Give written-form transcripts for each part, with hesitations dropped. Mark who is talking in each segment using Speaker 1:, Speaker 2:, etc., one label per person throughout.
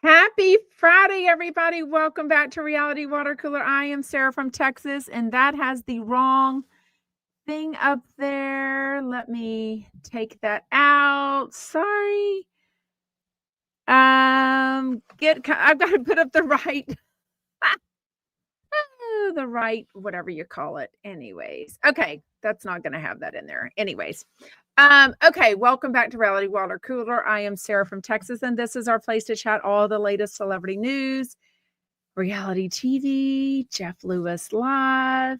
Speaker 1: Happy Friday, everybody. Welcome back to Reality Water Cooler. I am Sarah from Texas, and that has the wrong thing up there. Let me take that out. Sorry. I've got to put up the right whatever you call it. Anyways. Okay, that's not going to have that in there. Anyways. Okay, welcome back to Reality Water Cooler. I am Sarah from Texas, and this is our place to chat all the latest celebrity news, reality TV, Jeff Lewis live.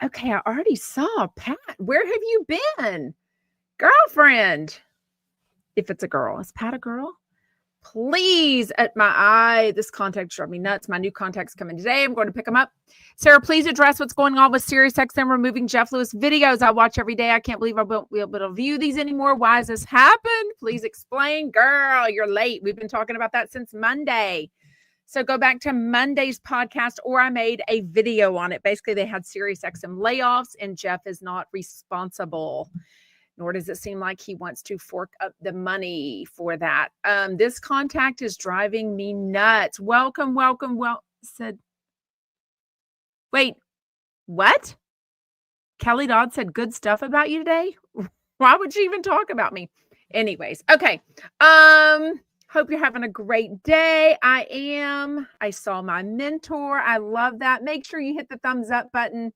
Speaker 1: Okay, I already saw Pat. Where have you been? Girlfriend. If it's a girl. Is Pat a girl? Please, at my eye, this contact drove me nuts. My new contact's coming today. I'm going to pick them up. Sarah, please address what's going on with SiriusXM removing Jeff Lewis videos I watch every day. I can't believe I won't be able to view these anymore. Why has this happened? Please explain. Girl, you're late. We've been talking about that since Monday. So go back to Monday's podcast, or I made a video on it. Basically, they had SiriusXM layoffs, and Jeff is not responsible. Nor does it seem like he wants to fork up the money for that. This contact is driving me nuts. Welcome. Said, wait, what? Kelly Dodd said good stuff about you today? Why would you even talk about me? Anyways, okay. Hope you're having a great day. I am. I saw my mentor. I love that. Make sure you hit the thumbs up button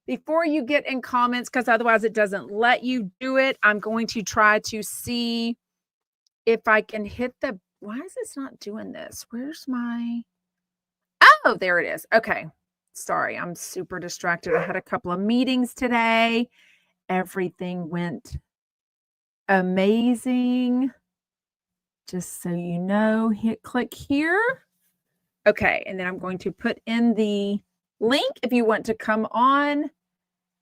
Speaker 1: before you get in comments, because otherwise it doesn't let you do it. I'm going to try to see if I can hit the, why is this not doing this? Where's my, oh, there it is. Okay. Sorry, I'm super distracted. I had a couple of meetings today. Everything went amazing. Just so you know, click here. Okay. And then I'm going to put in the link if you want to come on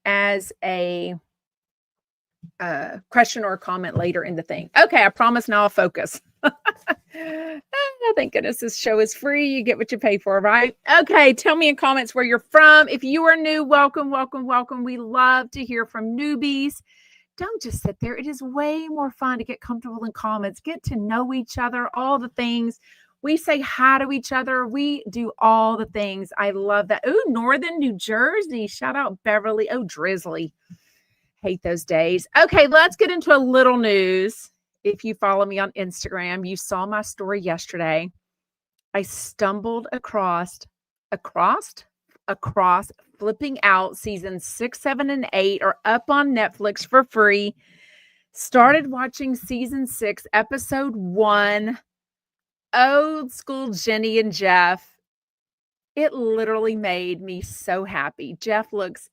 Speaker 1: as a question or a comment later in the thing. Okay, I promise now I'll focus. Thank goodness this show is free. You get what you pay for, right? Okay, tell me in comments where you're from. If you are new, welcome. We love to hear from newbies. Don't just sit there. It is way more fun to get comfortable in comments, get to know each other, all the things. We say hi to each other. We do all the things. I love that. Oh, Northern New Jersey. Shout out Beverly. Oh, drizzly. Hate those days. Okay, let's get into a little news. If you follow me on Instagram, you saw my story yesterday. I stumbled across Flipping Out. Season 6, 7, and 8 are up on Netflix for free. Started watching season 6, episode 1. Old school Jenni and Jeff. It literally made me so happy. Jeff looks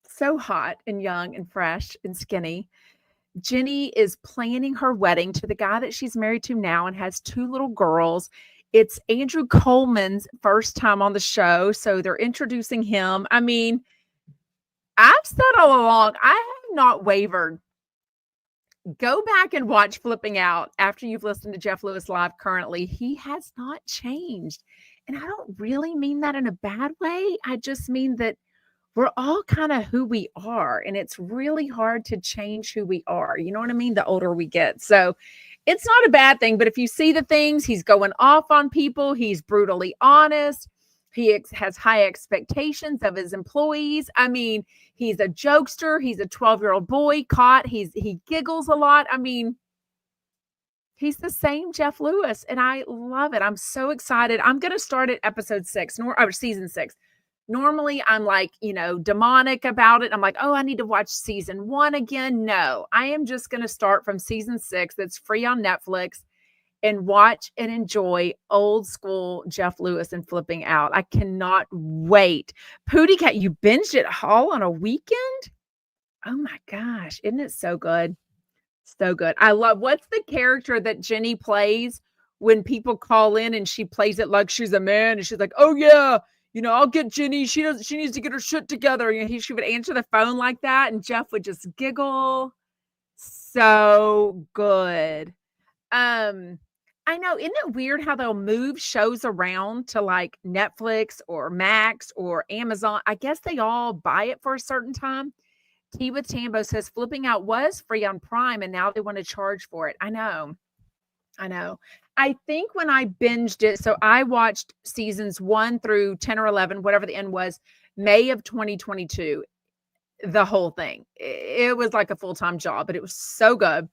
Speaker 1: so hot and young and fresh and skinny. Jenni is planning her wedding to the guy that she's married to now and has 2 little girls. It's Andrew Coleman's first time on the show, so they're introducing him. I mean, I've said all along, I have not wavered. Go back and watch Flipping Out after you've listened to Jeff Lewis live currently. He has not changed. And I don't really mean that in a bad way. I just mean that we're all kind of who we are. And it's really hard to change who we are. You know what I mean? The older we get. So it's not a bad thing. But if you see the things, he's going off on people. He's brutally honest. He has high expectations of his employees. I mean, he's a jokester. He's a 12-year-old boy caught. He giggles a lot. I mean, he's the same Jeff Lewis, and I love it. I'm so excited. I'm going to start at episode 6, or season 6. Normally, I'm like, demonic about it. I'm like, oh, I need to watch season 1 again. No, I am just going to start from season 6 that's free on Netflix and watch and enjoy old school Jeff Lewis and Flipping Out. I cannot wait. Pootie Cat, you binged it all on a weekend? Oh my gosh. Isn't it so good? So good. I love, what's the character that Jenni plays when people call in and she plays it like she's a man and she's like, oh yeah, I'll get Jenni. She needs to get her shit together. She would answer the phone like that and Jeff would just giggle. So good. I know, isn't it weird how they'll move shows around to like Netflix or Max or Amazon? I guess they all buy it for a certain time. Tea with Tambo says Flipping Out was free on Prime and now they want to charge for it. I know. I think when I binged it, so I watched seasons 1 through 10 or 11, whatever the end was, May of 2022, the whole thing. It was like a full-time job, but it was so good.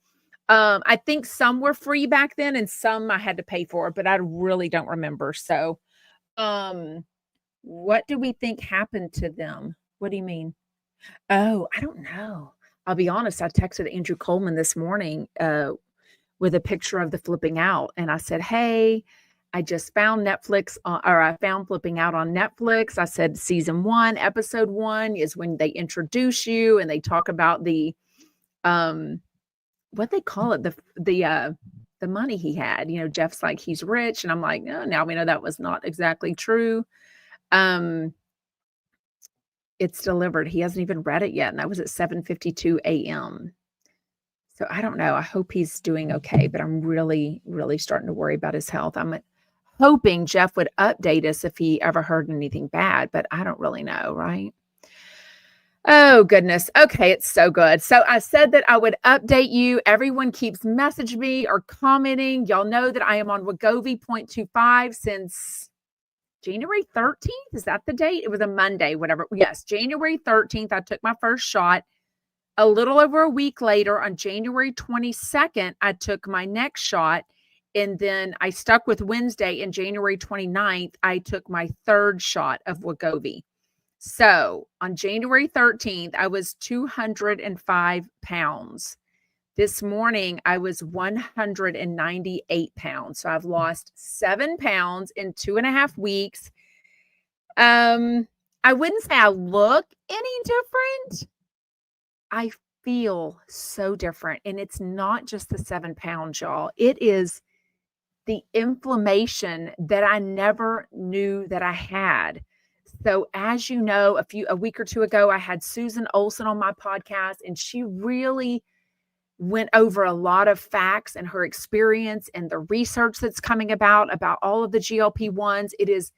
Speaker 1: I think some were free back then and some I had to pay for, but I really don't remember. So, what do we think happened to them? What do you mean? Oh, I don't know. I'll be honest, I texted Andrew Coleman this morning, with a picture of the flipping out. And I said, hey, I just found Netflix, or I found Flipping Out on Netflix. I said, season 1, episode 1 is when they introduce you and they talk about the, what they call it, the money he had. You know, Jeff's like, he's rich. And I'm like, no, now we know that was not exactly true. It's delivered. He hasn't even read it yet. And that was at 7:52 a.m. So I don't know. I hope he's doing okay, but I'm really, really starting to worry about his health. I'm hoping Jeff would update us if he ever heard anything bad, but I don't really know, right? Oh, goodness. Okay, it's so good. So I said that I would update you. Everyone keeps messaging me or commenting. Y'all know that I am on Wegovy 0.25 since January 13th. Is that the date? It was a Monday, whatever. Yes, January 13th, I took my first shot. A little over a week later, on January 22nd, I took my next shot. And then I stuck with Wednesday, and January 29th, I took my third shot of Wegovy. So on January 13th, I was 205 pounds. This morning, I was 198 pounds. So I've lost 7 pounds in 2.5 weeks. I wouldn't say I look any different. I feel so different. And it's not just the 7 pounds, y'all. It is the inflammation that I never knew that I had. So as you know, a week or two ago, I had Susan Olsen on my podcast, and she really went over a lot of facts and her experience and the research that's coming about all of the GLP-1s. It is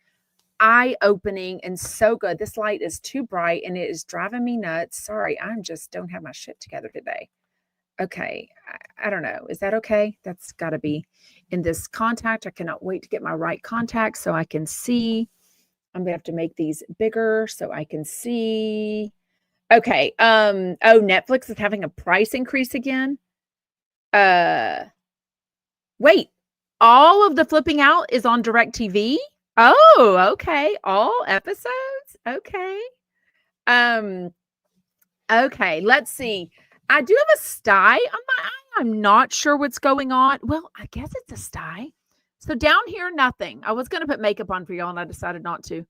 Speaker 1: eye-opening and so good. This light is too bright and it is driving me nuts. Sorry, don't have my shit together today. Okay, I don't know. Is that okay? That's got to be in this contact. I cannot wait to get my right contact so I can see. I'm gonna have to make these bigger so I can see. Okay. Netflix is having a price increase again. Wait, all of the Flipping Out is on DirecTV? Oh, okay. All episodes? Okay. Okay, let's see. I do have a sty on my eye. I'm not sure what's going on. Well, I guess it's a sty. So down here, nothing. I was going to put makeup on for y'all and I decided not to.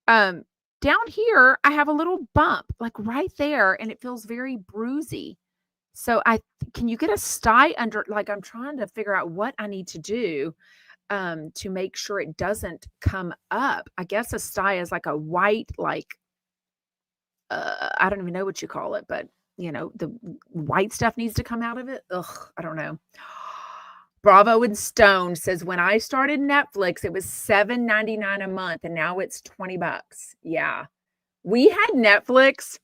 Speaker 1: Down here, I have a little bump like right there and it feels very bruisey. So can you get a sty under, like I'm trying to figure out what I need to do to make sure it doesn't come up. I guess a sty is like a white, like, I don't even know what you call it, but you know, the white stuff needs to come out of it. Ugh, I don't know. Bravo and Stone says, when I started Netflix, it was $7.99 a month and now it's $20. Yeah. We had Netflix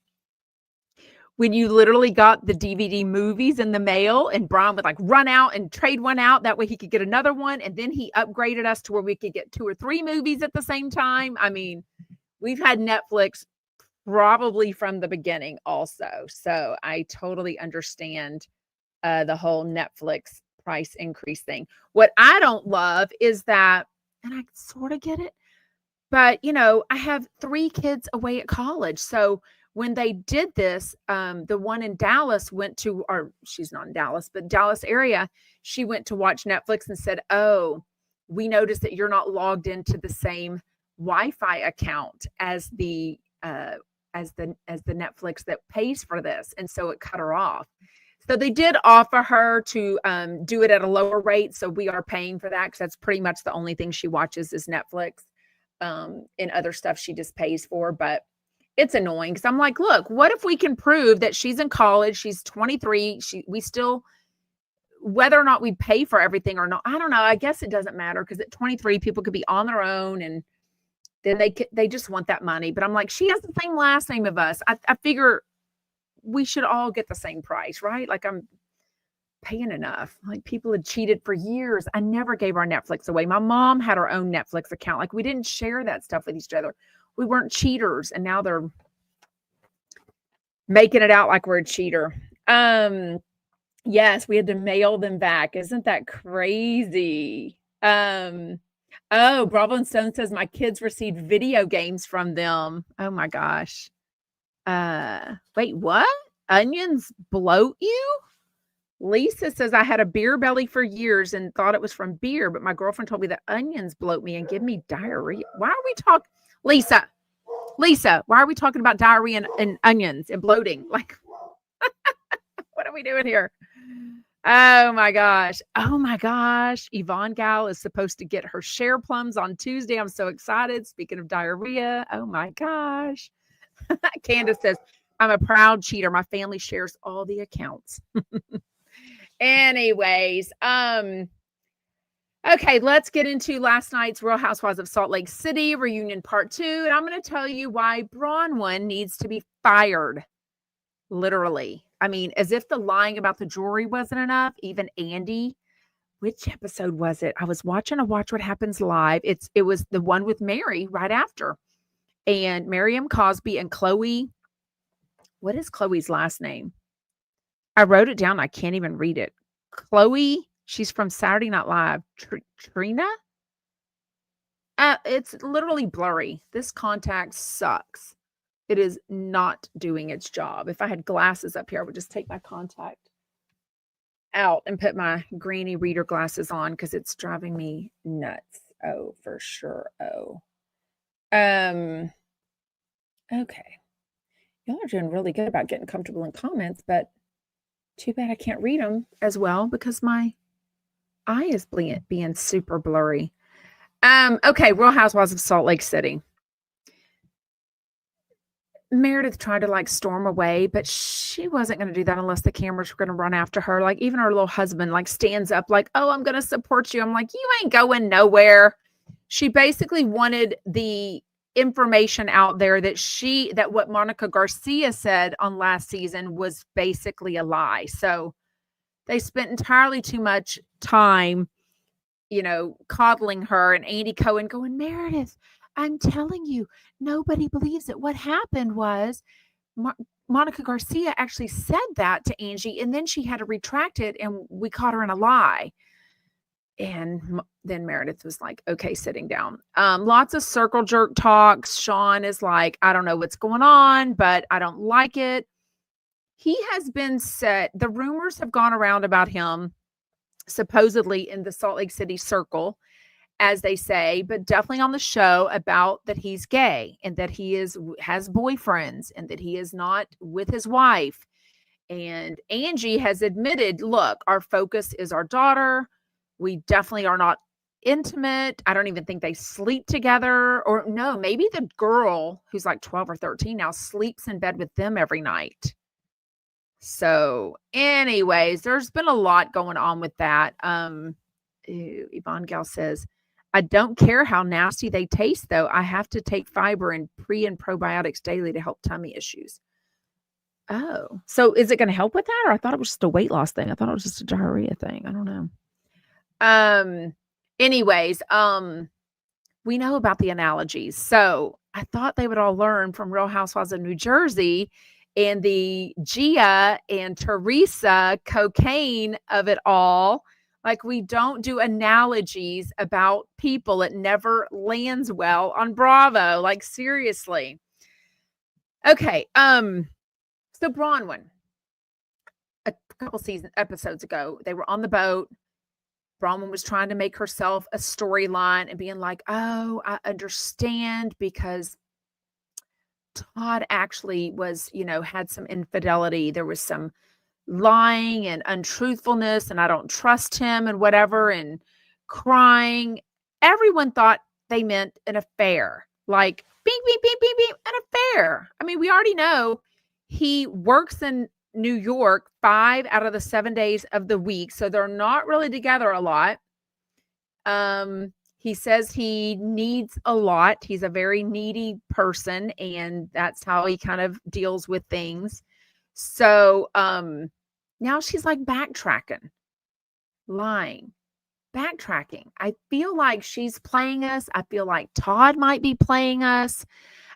Speaker 1: when you literally got the DVD movies in the mail and Brian would like run out and trade one out. That way he could get another one. And then he upgraded us to where we could get 2 or 3 movies at the same time. I mean, we've had Netflix probably from the beginning also. So I totally understand the whole Netflix price increase thing. What I don't love is that, and I sort of get it, but you know, I have 3 kids away at college. So when they did this, the one in Dallas went to, or she's not in Dallas, but Dallas area, she went to watch Netflix and said, oh, we noticed that you're not logged into the same Wi-Fi account as the Netflix that pays for this. And so it cut her off. So they did offer her to do it at a lower rate. So we are paying for that because that's pretty much the only thing she watches is Netflix. And other stuff she just pays for. But it's annoying because I'm like, look, what if we can prove that she's in college, she's 23, we still, whether or not we pay for everything or not, I don't know. I guess it doesn't matter because at 23, people could be on their own and then they just want that money. But I'm like, she has the same last name of us. I figure we should all get the same price, right? Like I'm paying enough. Like people had cheated for years. I never gave our Netflix away. My mom had her own Netflix account. Like we didn't share that stuff with each other. We weren't cheaters, and now they're making it out like we're a cheater. Yes, we had to mail them back. Isn't that crazy? Oh, Bravo and Stone says my kids received video games from them. Oh my gosh. Wait, what? Onions bloat you? Lisa says I had a beer belly for years and thought it was from beer, but my girlfriend told me that onions bloat me and give me diarrhea. Why are we talking, Lisa, why are we talking about diarrhea and onions and bloating? Like, what are we doing here? Oh my gosh. Yvonne Gal is supposed to get her share plums on Tuesday. I'm so excited. Speaking of diarrhea. Oh my gosh. Candace says, I'm a proud cheater. My family shares all the accounts. Anyways, okay, let's get into last night's Real Housewives of Salt Lake City reunion part 2. And I'm going to tell you why Bronwyn needs to be fired. Literally. I mean, as if the lying about the jewelry wasn't enough. Even Andy, which episode was it? I was watching a Watch What Happens Live. It was the one with Mary right after. And Miriam Cosby and Chloe. What is Chloe's last name? I wrote it down. I can't even read it. Chloe, she's from Saturday Night Live. Trina? It's literally blurry. This contact sucks. It is not doing its job. If I had glasses up here, I would just take my contact out and put my granny reader glasses on because it's driving me nuts. Oh, for sure. Oh. Okay. Y'all are doing really good about getting comfortable in comments, but too bad I can't read them as well because my eye is being super blurry. Okay, Real Housewives of Salt Lake City. Meredith tried to like storm away, but she wasn't going to do that unless the cameras were going to run after her. Like even her little husband like stands up like, oh, I'm going to support you. I'm like, you ain't going nowhere. She basically wanted the information out there that what Monica Garcia said on last season was basically a lie. So they spent entirely too much time, coddling her, and Andy Cohen going, Meredith, I'm telling you, nobody believes it. What happened was Monica Garcia actually said that to Angie, and then she had to retract it, and we caught her in a lie. And then Meredith was like, okay, sitting down. Lots of circle jerk talks. Sean is like, I don't know what's going on, but I don't like it. He has been set. The rumors have gone around about him, supposedly in the Salt Lake City circle, as they say, but definitely on the show about that he's gay and that he has boyfriends and that he is not with his wife. And Angie has admitted, look, our focus is our daughter. We definitely are not intimate. I don't even think they sleep together, or no, maybe the girl who's like 12 or 13 now sleeps in bed with them every night. So anyways, there's been a lot going on with that. Yvonne Gal says, I don't care how nasty they taste, though. I have to take fiber and pre and probiotics daily to help tummy issues. Oh, so is it going to help with that? Or I thought it was just a weight loss thing. I thought it was just a diarrhea thing. I don't know. Anyways, we know about the analogies. So I thought they would all learn from Real Housewives of New Jersey and the Gia and Teresa cocaine of it all. Like, we don't do analogies about people. It never lands well on Bravo. Like, seriously. Okay. So Bronwyn, a couple episodes ago, they were on the boat. Bronwyn was trying to make herself a storyline and being like, oh, I understand because Todd actually was, had some infidelity. There was some lying and untruthfulness, and I don't trust him and whatever, and crying. Everyone thought they meant an affair, like beep, beep, beep, beep, beep, an affair. I mean, we already know he works in New York 5 out of the 7 days of the week, so they're not really together a lot. He says he needs a lot. He's a very needy person, and that's how he kind of deals with things. So now she's like backtracking. lying, backtracking. I feel like she's playing us. I feel like Todd might be playing us.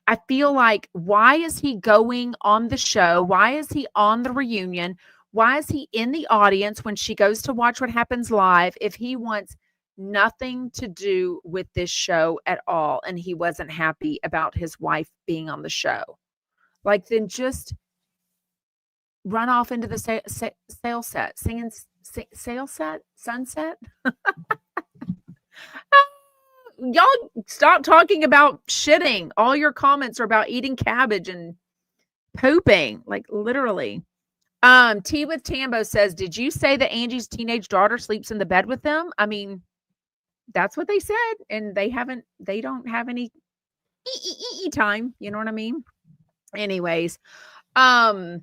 Speaker 1: I feel like, why is he going on the show? Why is he on the reunion? Why is he in the audience when she goes to watch What Happens Live if he wants nothing to do with this show at all and he wasn't happy about his wife being on the show? Like, then just run off into the sale set, singing sale set, sunset. Y'all stop talking about shitting. All your comments are about eating cabbage and pooping, like literally. Tea with Tambo says, did you say that Angie's teenage daughter sleeps in the bed with them? I mean, that's what they said, and they don't have any time. You know what I mean? Anyways, who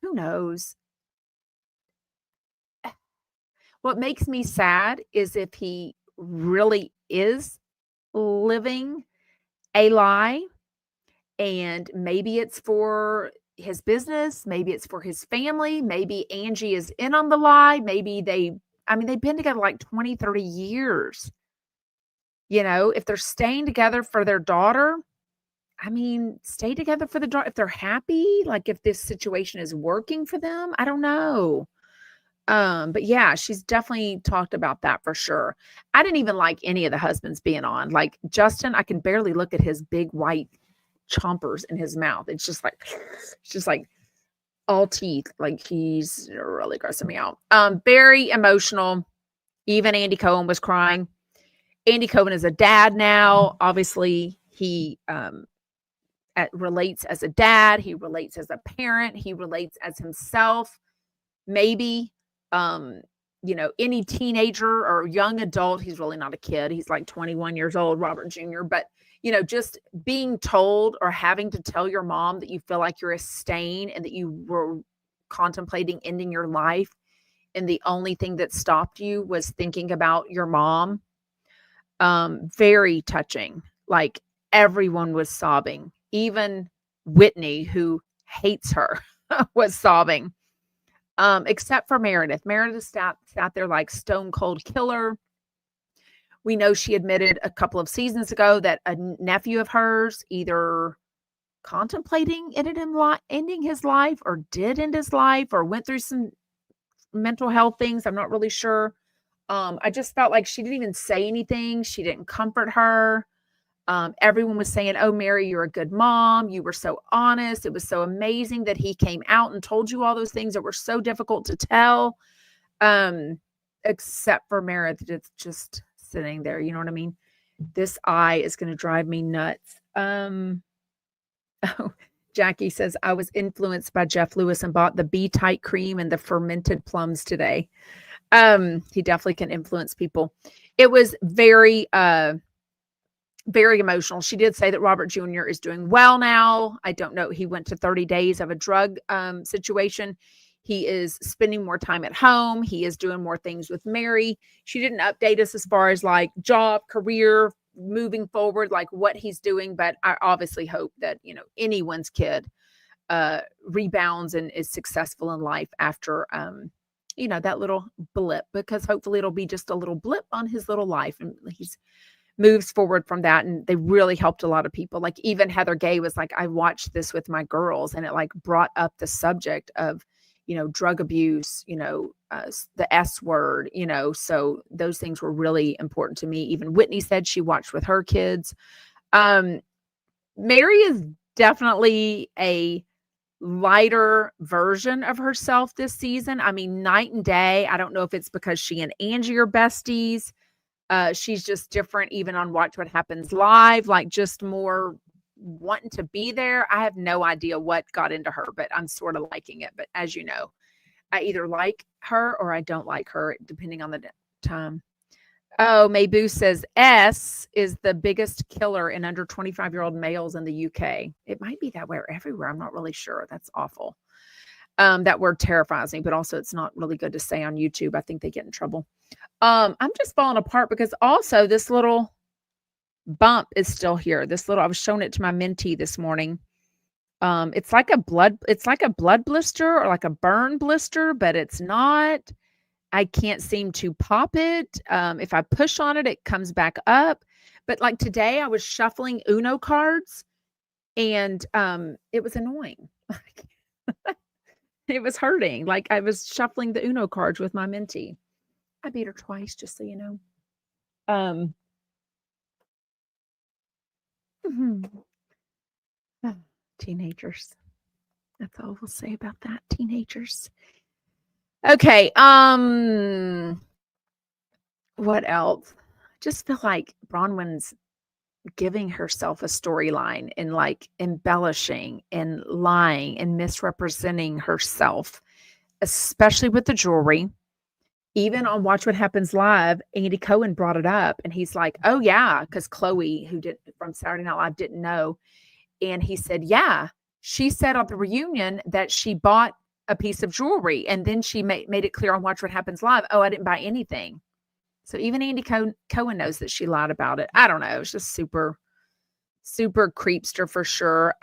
Speaker 1: knows? What makes me sad is if he really is living a lie, and maybe it's for his business, maybe it's for his family, maybe Angie is in on the lie, maybe they've been together like 20, 30 years. You know, if they're staying together for their daughter, stay together for the daughter. If they're happy, like if this situation is working for them, I don't know. But yeah, she's definitely talked about that for sure. I didn't even like any of the husbands being on. Like Justin, I can barely look at his big white chompers in his mouth. It's just like all teeth. Like he's really grossing me out. Very emotional. Even Andy Cohen was crying. Andy Cohen is a dad now. Obviously, he relates as a dad. He relates as a parent. He relates as himself. Maybe, any teenager or young adult, he's really not a kid. He's like 21 years old, Robert Jr. But, just being told or having to tell your mom that you feel like you're a stain and that you were contemplating ending your life, and the only thing that stopped you was thinking about your mom. Very touching. Like everyone was sobbing. Even Whitney, who hates her, was sobbing. Except for Meredith. Meredith sat there like stone cold killer. We know she admitted a couple of seasons ago that a nephew of hers either contemplating ending his life, or did end his life, or went through some mental health things. I'm not really sure. I just felt like she didn't even say anything. She didn't comfort her. Everyone was saying, oh, Mary, you're a good mom. You were so honest. It was so amazing that he came out and told you all those things that were so difficult to tell. Except for Meredith, it's just sitting there. You know what I mean? This eye is going to drive me nuts. Jackie says, I was influenced by Jeff Lewis and bought the B-Tight cream and the fermented plums today. He definitely can influence people. It was very, very emotional. She did say that Robert Jr. is doing well now. I don't know. He went to 30 days of a drug situation. He is spending more time at home. He is doing more things with Mary. She didn't update us as far as like job, career, moving forward, like what he's doing. But I obviously hope that, anyone's kid rebounds and is successful in life after, that little blip, because hopefully it'll be just a little blip on his little life. And he's moves forward from that. And they really helped a lot of people. Like even Heather Gay was like, I watched this with my girls, and it like brought up the subject of, drug abuse, the S word, so those things were really important to me. Even Whitney said she watched with her kids. Mary is definitely a lighter version of herself this season. Night and day. I don't know if it's because she and Angie are besties. She's just different, even on Watch What Happens Live, like just more wanting to be there. I have no idea what got into her, but I'm sort of liking it. But as you know, I either like her or I don't like her, depending on the time. Oh, Mayboo says S is the biggest killer in under 25-year-old males in the UK. It might be that way everywhere. I'm not really sure. That's awful. That word terrifies me, but also it's not really good to say on YouTube. I think they get in trouble. I'm just falling apart because also this little bump is still here. I was showing it to my mentee this morning. It's like a blood blister or like a burn blister, but it's not. I can't seem to pop it. If I push on it, it comes back up. But like today, I was shuffling Uno cards, and it was annoying. It was hurting. Like I was shuffling the Uno cards with my mentee. I beat her twice, just so you know. Um, Teenagers. That's all we'll say about that. Teenagers. Okay. What else? I just feel like Bronwyn's giving herself a storyline and like embellishing and lying and misrepresenting herself, especially with the jewelry. Even on Watch What Happens Live, Andy Cohen brought it up and he's like, oh yeah, because Chloe, who did from Saturday Night Live, didn't know. And he said, yeah, she said on the reunion that she bought a piece of jewelry. And then she made it clear on Watch What Happens Live, oh, I didn't buy anything. So even Andy Cohen knows that she lied about it. I don't know. It's just super, super creepster for sure.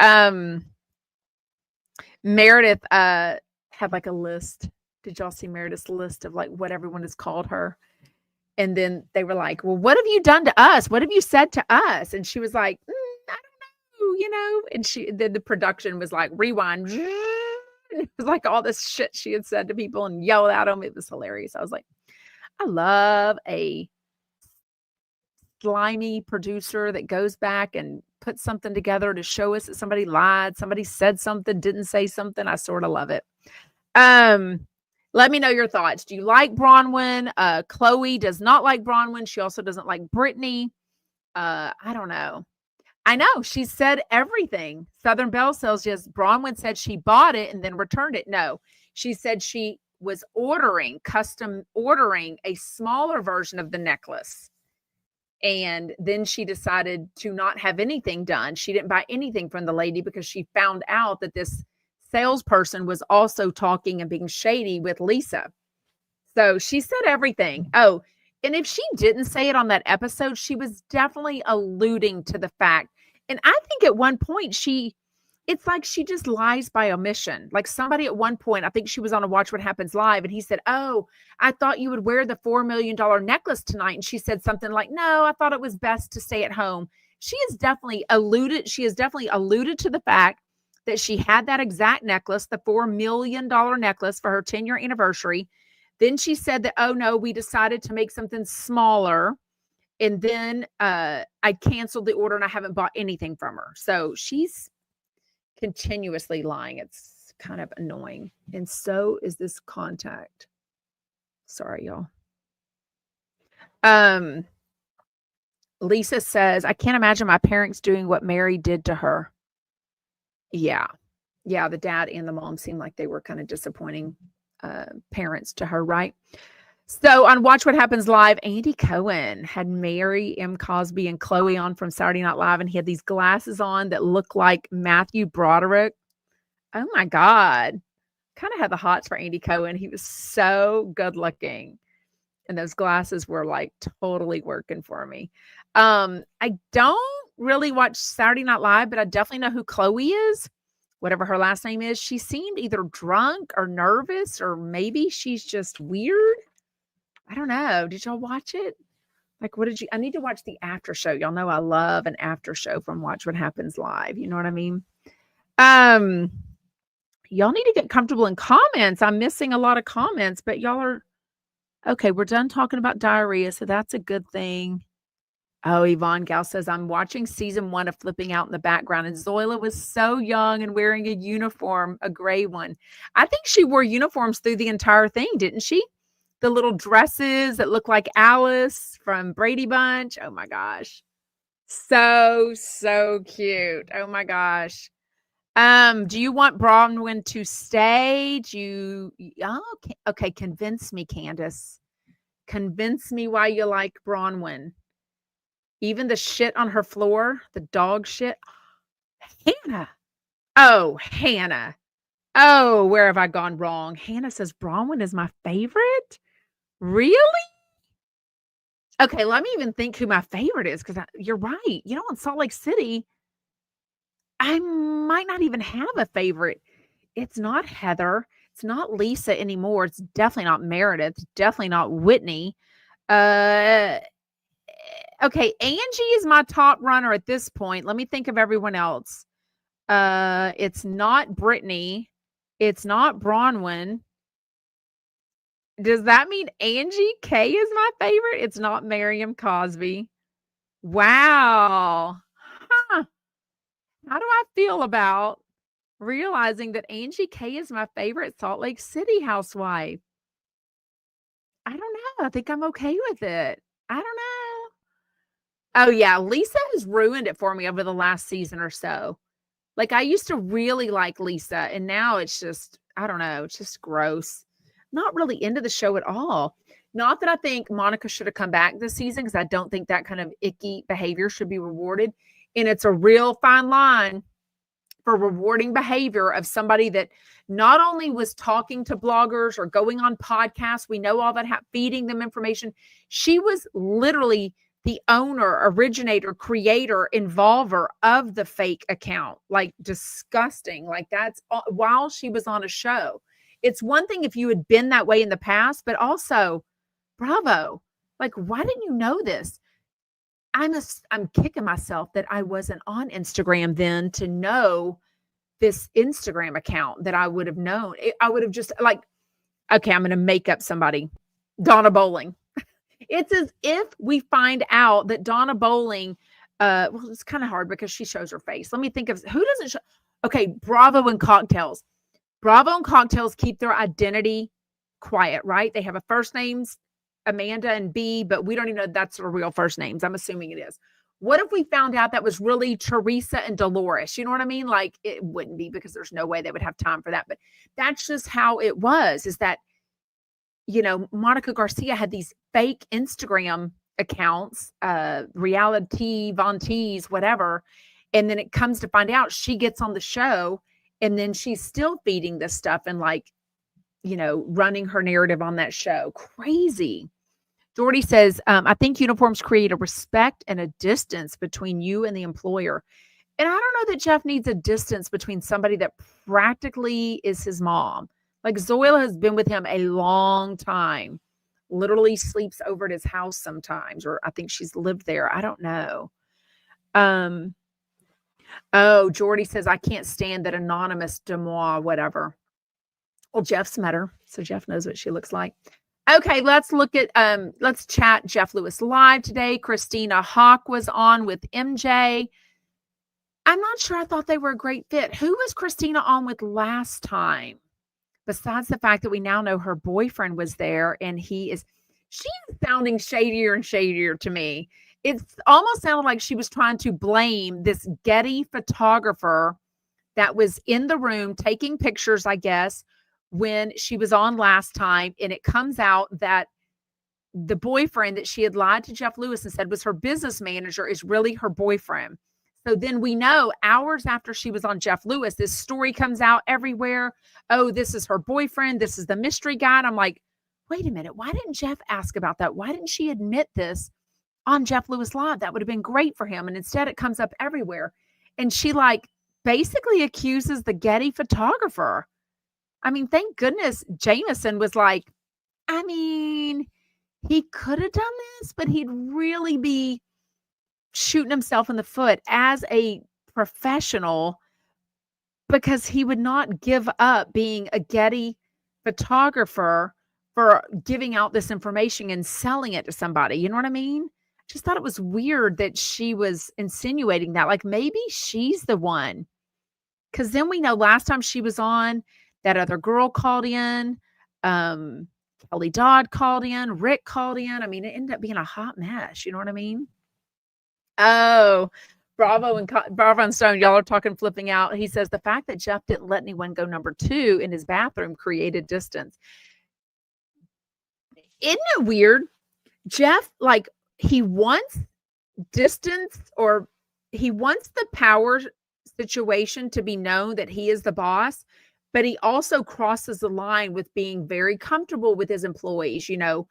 Speaker 1: Meredith had like a list. Did y'all see Meredith's list of like what everyone has called her? And then they were like, well, what have you done to us? What have you said to us? And she was like, I don't know, you know. And then the production was like, rewind. It was like all this shit she had said to people and yelled at them. It was hilarious. I was like, I love a slimy producer that goes back and puts something together to show us that somebody lied, somebody said something, didn't say something. I sort of love it. Let me know your thoughts. Do you like Bronwyn? Chloe does not like Bronwyn. She also doesn't like Brittany. I don't know. I know she said everything. Southern Belle says yes. Bronwyn said she bought it and then returned it. No, she said she was custom ordering a smaller version of the necklace. And then she decided to not have anything done. She didn't buy anything from the lady because she found out that this salesperson was also talking and being shady with Lisa. So she said everything. Oh, and if she didn't say it on that episode, she was definitely alluding to the fact. And I think at one point it's like she just lies by omission. Like somebody at one point, I think she was on a Watch What Happens Live, and he said, oh, I thought you would wear the $4 million necklace tonight. And she said something like, no, I thought it was best to stay at home. She has definitely alluded to the fact that she had that exact necklace, the $4 million necklace for her 10-year anniversary. Then she said that, oh no, we decided to make something smaller. And then I canceled the order and I haven't bought anything from her. So she's continuously lying. It's kind of annoying. And so is this contact. Sorry, y'all. Lisa says, I can't imagine my parents doing what Mary did to her. Yeah. Yeah, the dad and the mom seemed like they were kind of disappointing parents to her, right? So on Watch What Happens Live, Andy Cohen had Mary, M. Cosby, and Chloe on from Saturday Night Live, and he had these glasses on that looked like Matthew Broderick. Oh my God. Kind of had the hots for Andy Cohen. He was so good looking. And those glasses were like totally working for me. I don't really watch Saturday Night Live, but I definitely know who Chloe is. Whatever her last name is. She seemed either drunk or nervous, or maybe she's just weird. I don't know. Did y'all watch it? Like, I need to watch the after show. Y'all know I love an after show from Watch What Happens Live. You know what I mean? Y'all need to get comfortable in comments. I'm missing a lot of comments, but y'all are okay. We're done talking about diarrhea, so that's a good thing. Oh, Yvonne Gal says, I'm watching season 1 of Flipping Out in the background, and Zoila was so young and wearing a uniform, a gray one. I think she wore uniforms through the entire thing, didn't she? The little dresses that look like Alice from Brady Bunch. Oh my gosh. So cute. Oh my gosh. Do you want Bronwyn to stay? Okay, convince me, Candace. Convince me why you like Bronwyn. Even the shit on her floor, the dog shit. Hannah. Oh, Hannah. Oh, where have I gone wrong? Hannah says Bronwyn is my favorite. Really? Okay, let me even think who my favorite is, because you're right. You know, in Salt Lake City, I might not even have a favorite. It's not Heather. It's not Lisa anymore. It's definitely not Meredith. It's definitely not Whitney. Uh, okay, Angie is my top runner at this point. Let me think of everyone else. It's not Brittany. It's not Bronwyn. Does that mean Angie K is my favorite? It's not Miriam Cosby. Wow. Huh. How do I feel about realizing that Angie K is my favorite Salt Lake City housewife? I don't know. I think I'm okay with it. I don't know. Oh, yeah. Lisa has ruined it for me over the last season or so. Like, I used to really like Lisa, and now it's just, I don't know, it's just gross. Not really into the show at all. Not that I think Monica should have come back this season, because I don't think that kind of icky behavior should be rewarded. And it's a real fine line for rewarding behavior of somebody that not only was talking to bloggers or going on podcasts, we know all that, feeding them information. She was literally the owner, originator, creator, involver of the fake account. Like, disgusting. Like, that's while she was on a show. It's one thing if you had been that way in the past, but also, bravo. Like, why didn't you know this? I'm kicking myself that I wasn't on Instagram then to know this Instagram account that I would have known. I would have just like, okay, I'm going to make up somebody. Donna Bowling. It's as if we find out that Donna Bowling, well, it's kind of hard because she shows her face. Let me think of who doesn't show. Okay, Bravo and Cocktails. Bravo and Cocktails keep their identity quiet, right? They have a first names, Amanda and B, but we don't even know that's their real first names. I'm assuming it is. What if we found out that was really Teresa and Dolores? You know what I mean? Like, it wouldn't be, because there's no way they would have time for that. But that's just how it was, is that, you know, Monica Garcia had these fake Instagram accounts, reality, Von Tease, whatever. And then it comes to find out she gets on the show, and then she's still feeding this stuff and, like, you know, running her narrative on that show. Crazy. Jordy says, I think uniforms create a respect and a distance between you and the employer. And I don't know that Jeff needs a distance between somebody that practically is his mom. Like, Zoila has been with him a long time, literally sleeps over at his house sometimes, or I think she's lived there. I don't know. Oh, Jordy says, I can't stand that anonymous Demois, whatever. Well, Jeff's met her, so Jeff knows what she looks like. Okay, let's look at, let's chat Jeff Lewis live today. Christina Hawk was on with MJ. I'm not sure I thought they were a great fit. Who was Christina on with last time? Besides the fact that we now know her boyfriend was there, and she's sounding shadier and shadier to me. It's almost sounded like she was trying to blame this Getty photographer that was in the room taking pictures, I guess, when she was on last time. And it comes out that the boyfriend that she had lied to Jeff Lewis and said was her business manager is really her boyfriend. So then we know hours after she was on Jeff Lewis, this story comes out everywhere. Oh, this is her boyfriend. This is the mystery guy. And I'm like, wait a minute. Why didn't Jeff ask about that? Why didn't she admit this on Jeff Lewis Live? That would have been great for him. And instead it comes up everywhere. And she, like, basically accuses the Getty photographer. I mean, thank goodness Jameson was like, I mean, he could have done this, but he'd really be shooting himself in the foot as a professional, because he would not give up being a Getty photographer for giving out this information and selling it to somebody. You know what I mean? Just thought it was weird that she was insinuating that, like, maybe she's the one. Because then we know last time she was on, that other girl called in, Kelly Dodd called in, Rick called in. I mean, it ended up being a hot mess. You know what I mean? Oh, Bravo and Stone, y'all are talking flipping out. He says the fact that Jeff didn't let anyone go number 2 in his bathroom created distance. Isn't it weird? Jeff, like, he wants distance, or he wants the power situation to be known that he is the boss, but he also crosses the line with being very comfortable with his employees, you know,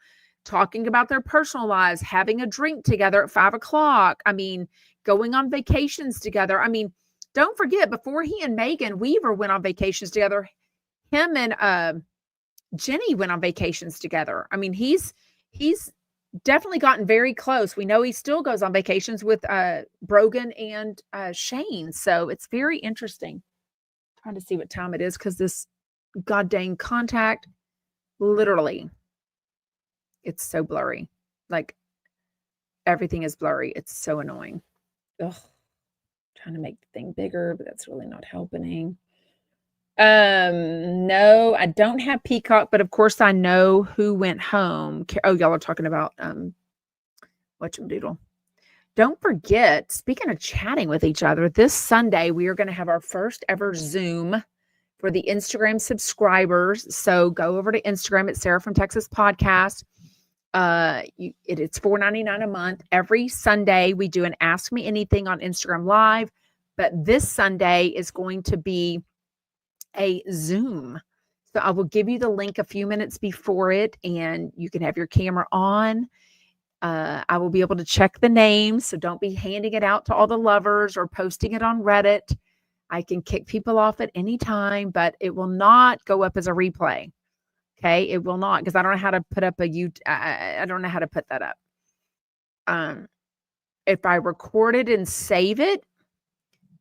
Speaker 1: talking about their personal lives, having a drink together at 5:00. I mean, going on vacations together. I mean, don't forget, before he and Megan Weaver went on vacations together, him and Jenni went on vacations together. I mean, he's definitely gotten very close. We know he still goes on vacations with Brogan and Shane. So it's very interesting. Trying to see what time it is because this god dang contact, literally, it's so blurry. Like everything is blurry. It's so annoying. Ugh. Trying to make the thing bigger, but that's really not helping. No, I don't have Peacock, but of course I know who went home. Oh, y'all are talking about whatchamdoodle. Don't forget, speaking of chatting with each other, this Sunday we are going to have our first ever Zoom for the Instagram subscribers. So go over to Instagram at Sarah from Texas Podcast. It's $4.99 a month. Every Sunday we do an Ask Me Anything on Instagram Live, but this Sunday is going to be a Zoom. So I will give you the link a few minutes before it, and you can have your camera on. I will be able to check the names, so don't be handing it out to all the lovers or posting it on Reddit. I can kick people off at any time, but it will not go up as a replay. Okay, it will not, because I don't know how to put up I don't know how to put that up. If I record it and save it,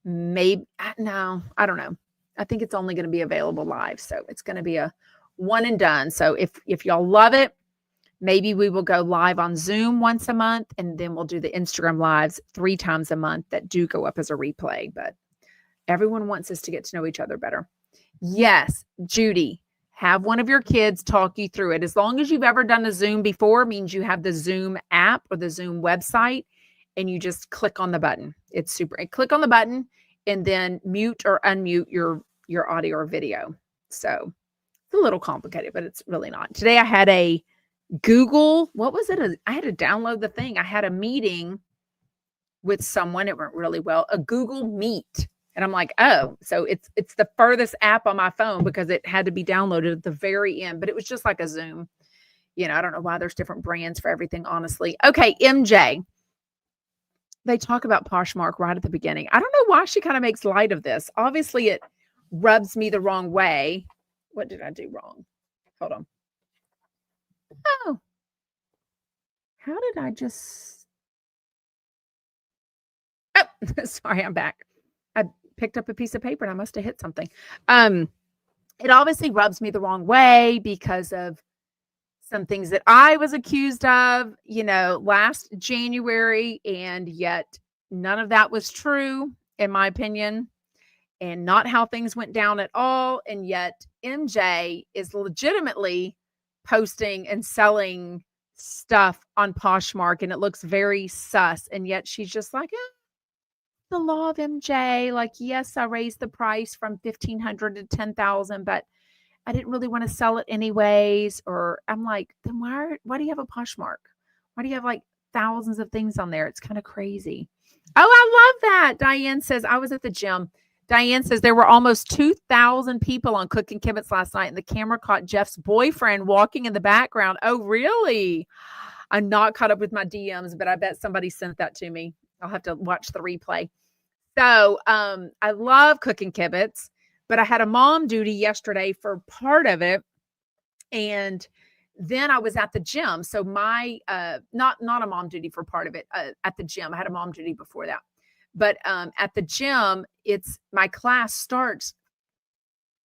Speaker 1: maybe no, I don't know. I think it's only going to be available live, so it's going to be a one and done. So if y'all love it, maybe we will go live on Zoom once a month, and then we'll do the Instagram lives 3 times a month that do go up as a replay. But everyone wants us to get to know each other better. Yes, Judy, have one of your kids talk you through it. As long as you've ever done a Zoom before, means you have the Zoom app or the Zoom website, and you just click on the button. It's super. Click on the button and then mute or unmute your audio or video. So it's a little complicated, but it's really not. Today I had a Google, what was it? I had to download the thing. I had a meeting with someone. It went really well. A Google Meet. And I'm like, oh, so it's the furthest app on my phone because it had to be downloaded at the very end, but it was just like a Zoom. You know, I don't know why there's different brands for everything, honestly. Okay, MJ. They talk about Poshmark right at the beginning. I don't know why she kind of makes light of this. Obviously, it rubs me the wrong way. What did I do wrong? Hold on. Oh, how did I just... Oh, sorry, I'm back. I picked up a piece of paper and I must have hit something. It obviously rubs me the wrong way because of some things that I was accused of, last January, and yet none of that was true, in my opinion, and not how things went down at all. And yet MJ is legitimately posting and selling stuff on Poshmark, and it looks very sus. And yet she's just like, the law of MJ. Like, yes, I raised the price from $1,500 to $10,000, but I didn't really want to sell it anyways. Or I'm like, then why do you have a Poshmark? Why do you have like thousands of things on there? It's kind of crazy. Oh, I love that. Diane says, I was at the gym. Diane says there were almost 2,000 people on Cooking Kibitz last night, and the camera caught Jeff's boyfriend walking in the background. Oh, really? I'm not caught up with my DMs, but I bet somebody sent that to me. I'll have to watch the replay. So I love Cooking Kibitz, but I had a mom duty yesterday for part of it. And then I was at the gym. So my, not a mom duty for part of it at the gym. I had a mom duty before that. But at the gym, my class starts.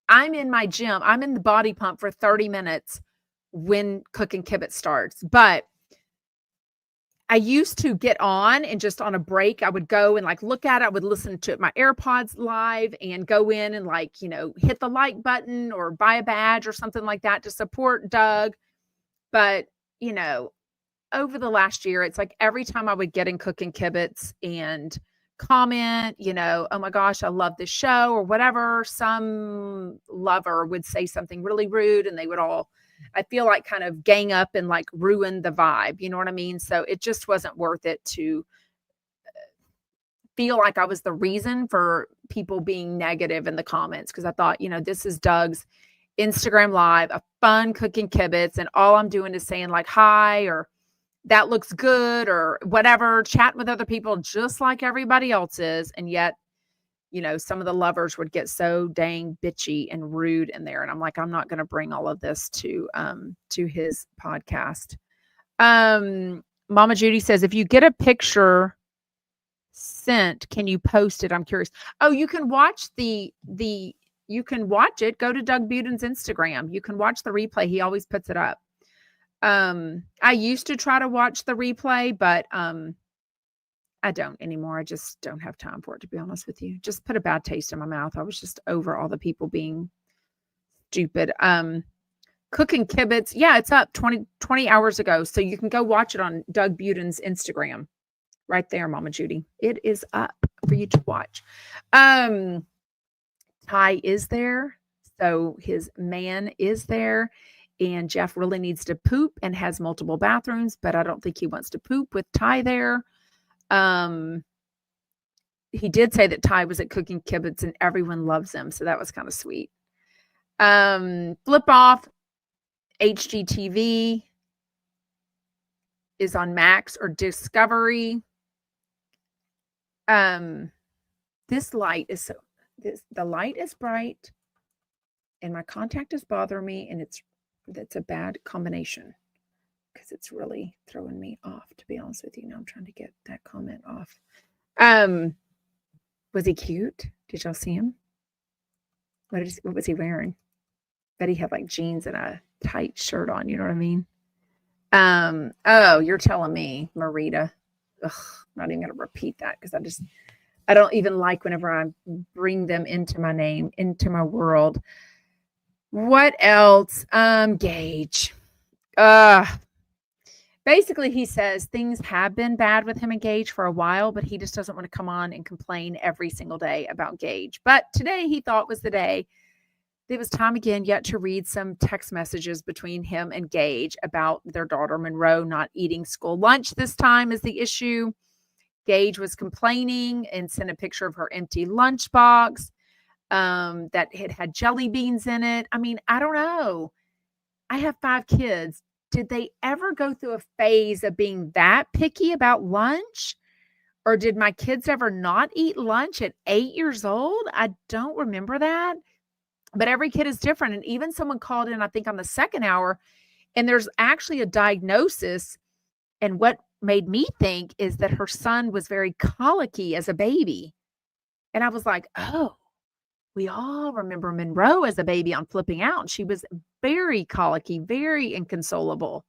Speaker 1: I'm in my gym. I'm in the body pump for 30 minutes when Cooking Kibitz starts. But I used to get on and just on a break, I would go and like look at it. I would listen to my AirPods live and go in and hit the like button or buy a badge or something like that to support Doug. But, over the last year, it's like every time I would get in Cooking Kibitz and comment, oh my gosh, I love this show or whatever, some lover would say something really rude and they would all, I feel like, kind of gang up and like ruin the vibe. You know what I mean? So it just wasn't worth it to feel like I was the reason for people being negative in the comments. Cause I thought, this is Doug's Instagram live, a fun Cooking Kibitz. And all I'm doing is saying like, hi, or that looks good or whatever, chatting with other people, just like everybody else is. And yet some of the lovers would get so dang bitchy and rude in there. And I'm like, I'm not going to bring all of this to his podcast. Mama Judy says, if you get a picture sent, can you post it? I'm curious. Oh, you can watch you can watch it. Go to Doug Buden's Instagram. You can watch the replay. He always puts it up. I used to try to watch the replay, but I don't anymore. I just don't have time for it, to be honest with you. Just put a bad taste in my mouth. I was just over all the people being stupid. Cooking Kibitz. Yeah, it's up 20 hours ago. So you can go watch it on Doug Buden's Instagram. Right there, Mama Judy. It is up for you to watch. Ty is there. So his man is there. And Jeff really needs to poop and has multiple bathrooms, but I don't think he wants to poop with Ty there. He did say that Ty was at Cooking Kibitz and everyone loves him. So that was kind of sweet. Flip Off HGTV is on Max or Discovery. This light is the light is bright and my contact is bothering me, and that's a bad combination because it's really throwing me off, to be honest with you. Now I'm trying to get that comment off. Was he cute? Did y'all see him? What was he wearing? Bet he had like jeans and a tight shirt on, you know what I mean? Oh, you're telling me, Marita. Ugh, I'm not even gonna repeat that because I don't even like whenever I bring them into my name, into my world. What else? Gage. Basically, he says things have been bad with him and Gage for a while, but he just doesn't want to come on and complain every single day about Gage. But today he thought was the day. It was time again yet to read some text messages between him and Gage about their daughter Monroe not eating school lunch this time is the issue. Gage was complaining and sent a picture of her empty lunchbox that had jelly beans in it. I mean, I don't know. I have 5 kids. Did they ever go through a phase of being that picky about lunch? Or did my kids ever not eat lunch at 8 years old? I don't remember that. But every kid is different. And even someone called in, I think, on the second hour, and there's actually a diagnosis. And what made me think is that her son was very colicky as a baby. And I was like, oh, we all remember Monroe as a baby on Flipping Out. She was very colicky, very inconsolable.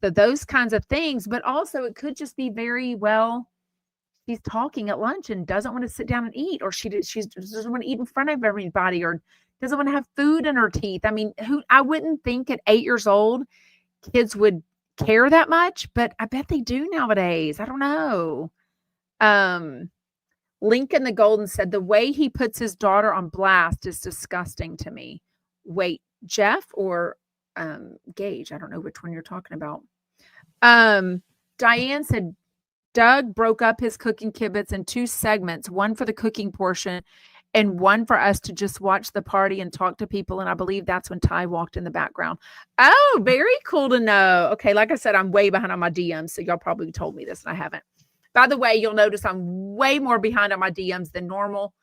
Speaker 1: So those kinds of things, but also it could just be very well, she's talking at lunch and doesn't want to sit down and eat, or she doesn't want to eat in front of everybody, or doesn't want to have food in her teeth. I mean, I wouldn't think at 8 years old, kids would care that much, but I bet they do nowadays. I don't know. Lincoln the Golden said, the way he puts his daughter on blast is disgusting to me. Wait, Jeff or Gage? I don't know which one you're talking about. Diane said, Doug broke up his Cooking Kibitz in 2 segments, one for the cooking portion and one for us to just watch the party and talk to people. And I believe that's when Ty walked in the background. Oh, very cool to know. Okay, like I said, I'm way behind on my DMs, so y'all probably told me this and I haven't. By the way, you'll notice I'm way more behind on my DMs than normal.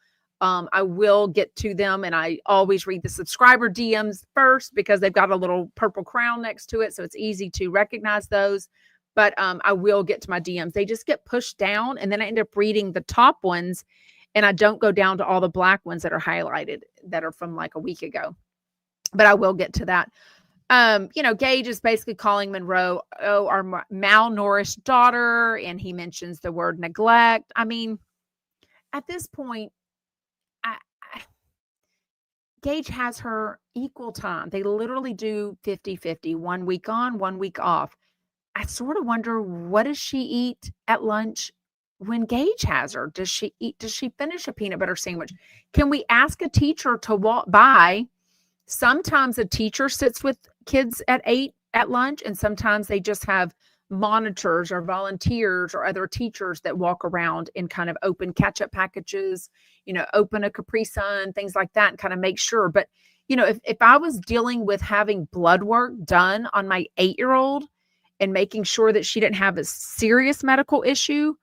Speaker 1: I will get to them, and I always read the subscriber DMs first because they've got a little purple crown next to it, so it's easy to recognize those. But I will get to my DMs. They just get pushed down, and then I end up reading the top ones, and I don't go down to all the black ones that are highlighted that are from like a week ago. But I will get to that. Gage is basically calling Monroe, our malnourished daughter, and he mentions the word neglect. I mean, at this point, Gage has her equal time. They literally do 50-50, 1 week on, 1 week off. I sort of wonder, what does she eat at lunch when Gage has her? Does she finish a peanut butter sandwich? Can we ask a teacher to walk by? Sometimes a teacher sits with kids at 8 at lunch, and sometimes they just have monitors or volunteers or other teachers that walk around and kind of open ketchup packages, open a Capri Sun, things like that, and kind of make sure. But, if I was dealing with having blood work done on my 8-year-old and making sure that she didn't have a serious medical issue,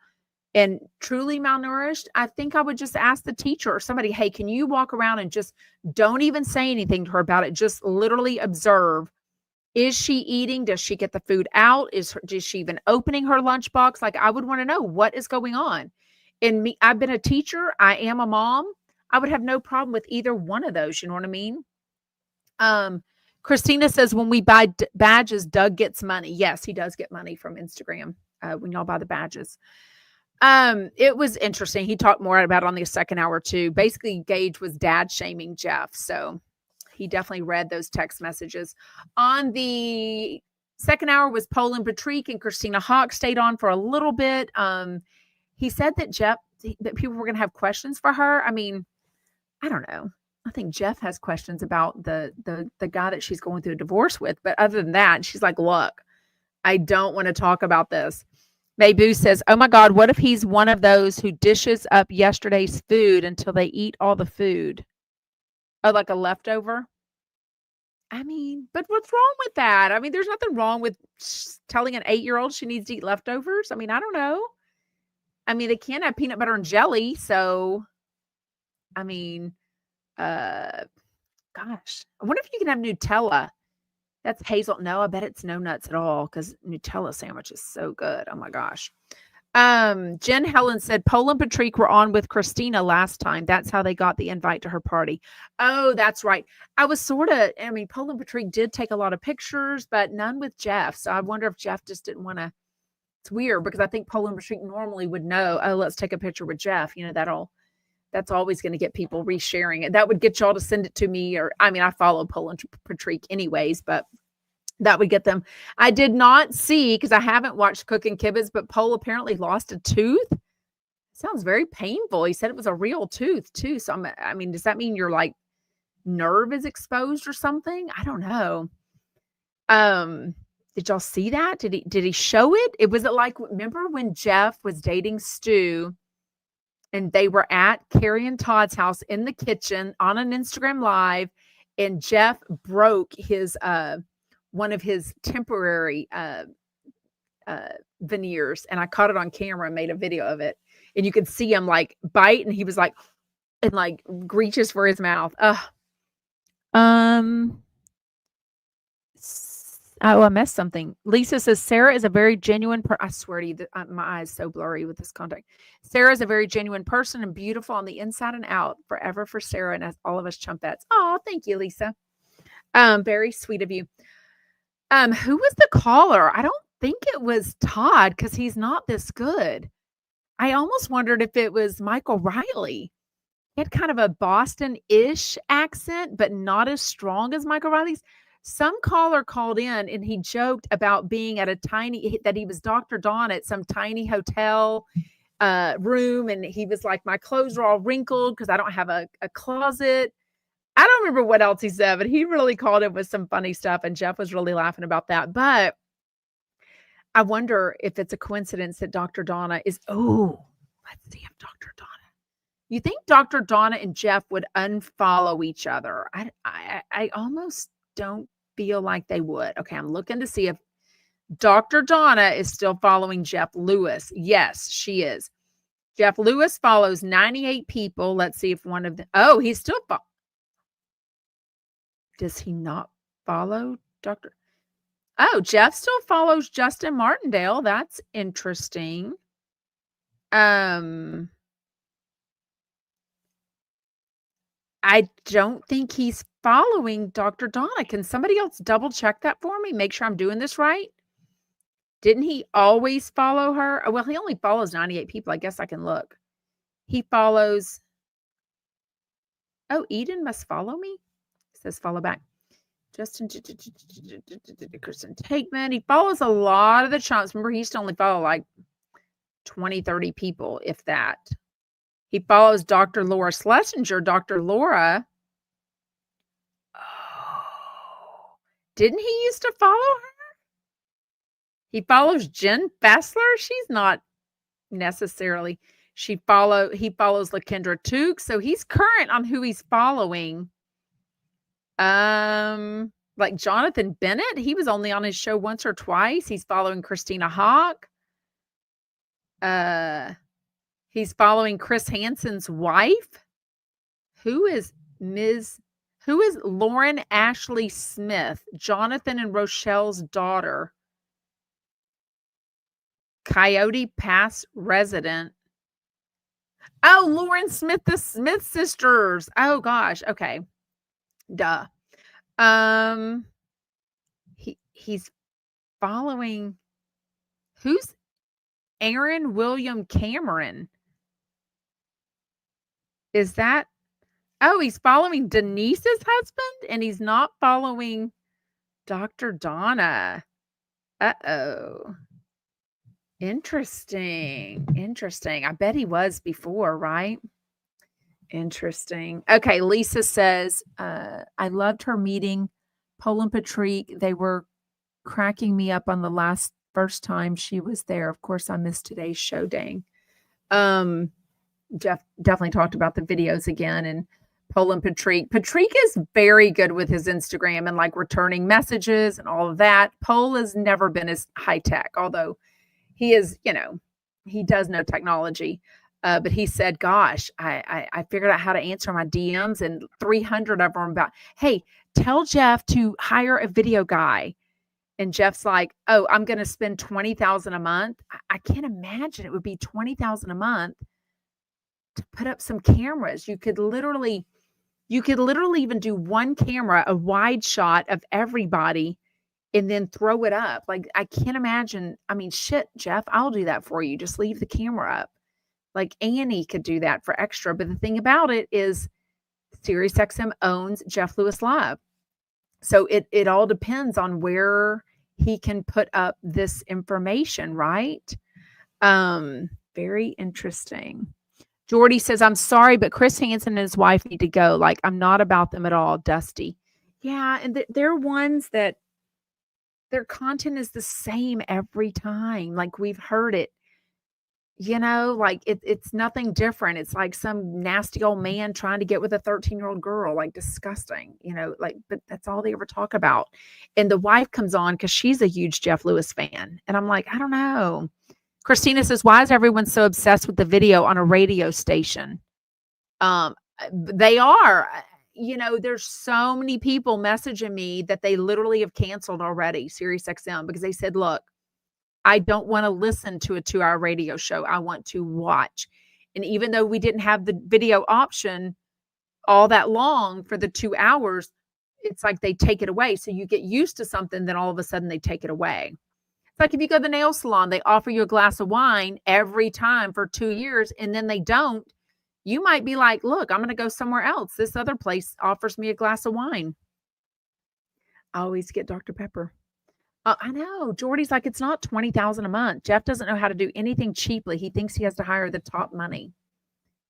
Speaker 1: and truly malnourished, I think I would just ask the teacher or somebody, hey, can you walk around and just don't even say anything to her about it? Just literally observe. Is she eating? Does she get the food out? Is she even opening her lunchbox? Like, I would want to know what is going on. And me, I've been a teacher. I am a mom. I would have no problem with either one of those. You know what I mean? Christina says, when we buy badges, Doug gets money. Yes, he does get money from Instagram when y'all buy the badges. It was interesting. He talked more about it on the second hour too. Basically, Gage was dad shaming Jeff. So he definitely read those text messages. On the second hour was Poland Patrick, and Christina Hawk stayed on for a little bit. He said that that people were going to have questions for her. I mean, I don't know. I think Jeff has questions about the guy that she's going through a divorce with. But other than that, she's like, look, I don't want to talk about this. Mayboo says, oh my God, what if he's one of those who dishes up yesterday's food until they eat all the food? Oh, like a leftover? I mean, but what's wrong with that? I mean, there's nothing wrong with telling an 8-year-old she needs to eat leftovers. I mean, I don't know. I mean, they can't have peanut butter and jelly. So, I mean, gosh, I wonder if you can have Nutella. That's hazel. No, I bet it's no nuts at all because Nutella sandwich is so good. Oh my gosh. Jen Helen said Paul and Patrick were on with Christina last time. That's how they got the invite to her party. Oh, that's right. I was Paul and Patrick did take a lot of pictures, but none with Jeff. So I wonder if Jeff just didn't want to. It's weird because I think Paul and Patrick normally would know, oh, let's take a picture with Jeff. You know, that's always going to get people resharing it. That would get y'all to send it to me. Or, I mean, I follow Paul and Patrick anyways, but that would get them. I did not see, because I haven't watched Cooking Kibbutz, but Paul apparently lost a tooth. Sounds very painful. He said it was a real tooth too. So I mean, does that mean your like nerve is exposed or something? I don't know. Did y'all see that? Did he show it? It was like, remember when Jeff was dating Stu and they were at Carrie and Todd's house in the kitchen on an Instagram Live, and Jeff broke his one of his temporary veneers, and I caught it on camera and made a video of it, and you could see him like bite, and he was like, and like reaches for his mouth. Oh, I missed something. Lisa says Sarah is a very genuine I swear to you, my eyes so blurry with this contact. Sarah is a very genuine person and beautiful on the inside and out. Forever for Sarah and all of us chumpettes. Oh, thank you, Lisa. Very sweet of you. Who was the caller? I don't think it was Todd because he's not this good. I almost wondered if it was Michael Riley. He had kind of a Boston-ish accent, but not as strong as Michael Riley's. Some caller called in and he joked about being at that he was Dr. Don at some tiny hotel room. And he was like, my clothes are all wrinkled because I don't have a closet. I don't remember what else he said, but he really called it with some funny stuff. And Jeff was really laughing about that. But I wonder if it's a coincidence that Dr. Donna is, let's see if Dr. Donna. You think Dr. Donna and Jeff would unfollow each other? I almost don't feel like they would. Okay, I'm looking to see if Dr. Donna is still following Jeff Lewis. Yes, she is. Jeff Lewis follows 98 people. Let's see if one of them. Oh, he's still. Does he not follow Dr. Oh, Jeff still follows Justin Martindale. That's interesting. I don't think he's following Dr. Donna. Can somebody else double check that for me? Make sure I'm doing this right. Didn't he always follow her? Well, he only follows 98 people. I guess I can look. He follows. Oh, Eden must follow me. It says follow back. Justin, Kristen Takeman. He follows a lot of the chumps. Remember, he used to only follow like 20, 30 people, if that. He follows Dr. Laura Schlesinger. Dr. Laura. Oh, didn't he used to follow her? He follows Jen Fessler. She's not necessarily. He follows LaKendra Took. So he's current on who he's following. Like Jonathan Bennett. He was only on his show once or twice. He's following Christina Hawk. He's following Chris Hansen's wife. Who is Lauren Ashley Smith, Jonathan and Rochelle's daughter, Coyote Pass resident. Oh, Lauren Smith, the Smith sisters. Oh gosh. Okay. Duh. He's following who's Aaron William Cameron? Is that he's following Denise's husband and he's not following Dr. Donna. Uh-oh. Interesting. I bet he was before, right? Interesting. Okay, Lisa says, I loved her meeting Paul and Patrick. They were cracking me up on the first time she was there. Of course, I missed today's show, dang. Jeff definitely talked about the videos again, and Paul and Patrick. Patrick is very good with his Instagram and like returning messages and all of that. Paul has never been as high tech, although he is, he does know technology. But he said, gosh, I figured out how to answer my DMs, and 300 of them about, hey, tell Jeff to hire a video guy. And Jeff's like, oh, I'm going to spend $20,000 a month. I can't imagine it would be $20,000 a month to put up some cameras. You could literally even do one camera, a wide shot of everybody, and then throw it up. Like, I can't imagine. I mean, shit, Jeff, I'll do that for you. Just leave the camera up. Like, Annie could do that for extra. But the thing about it is SiriusXM owns Jeff Lewis Live. So it all depends on where he can put up this information, right? Very interesting. Jordy says, I'm sorry, but Chris Hansen and his wife need to go. Like, I'm not about them at all, Dusty. Yeah, and they're ones that their content is the same every time. Like, we've heard it. Like it's nothing different. It's like some nasty old man trying to get with a 13-year-old girl, like disgusting, but that's all they ever talk about. And the wife comes on because she's a huge Jeff Lewis fan. And I'm like, I don't know. Christina says, why is everyone so obsessed with the video on a radio station? They are, there's so many people messaging me that they literally have canceled already SiriusXM because they said, look, I don't want to listen to a 2-hour radio show. I want to watch. And even though we didn't have the video option all that long for the 2 hours, it's like they take it away. So you get used to something, then all of a sudden they take it away. It's like if you go to the nail salon, they offer you a glass of wine every time for 2 years, and then they don't. You might be like, look, I'm going to go somewhere else. This other place offers me a glass of wine. I always get Dr. Pepper. I know. Jordy's like, it's not $20,000 a month. Jeff doesn't know how to do anything cheaply. He thinks he has to hire the top money.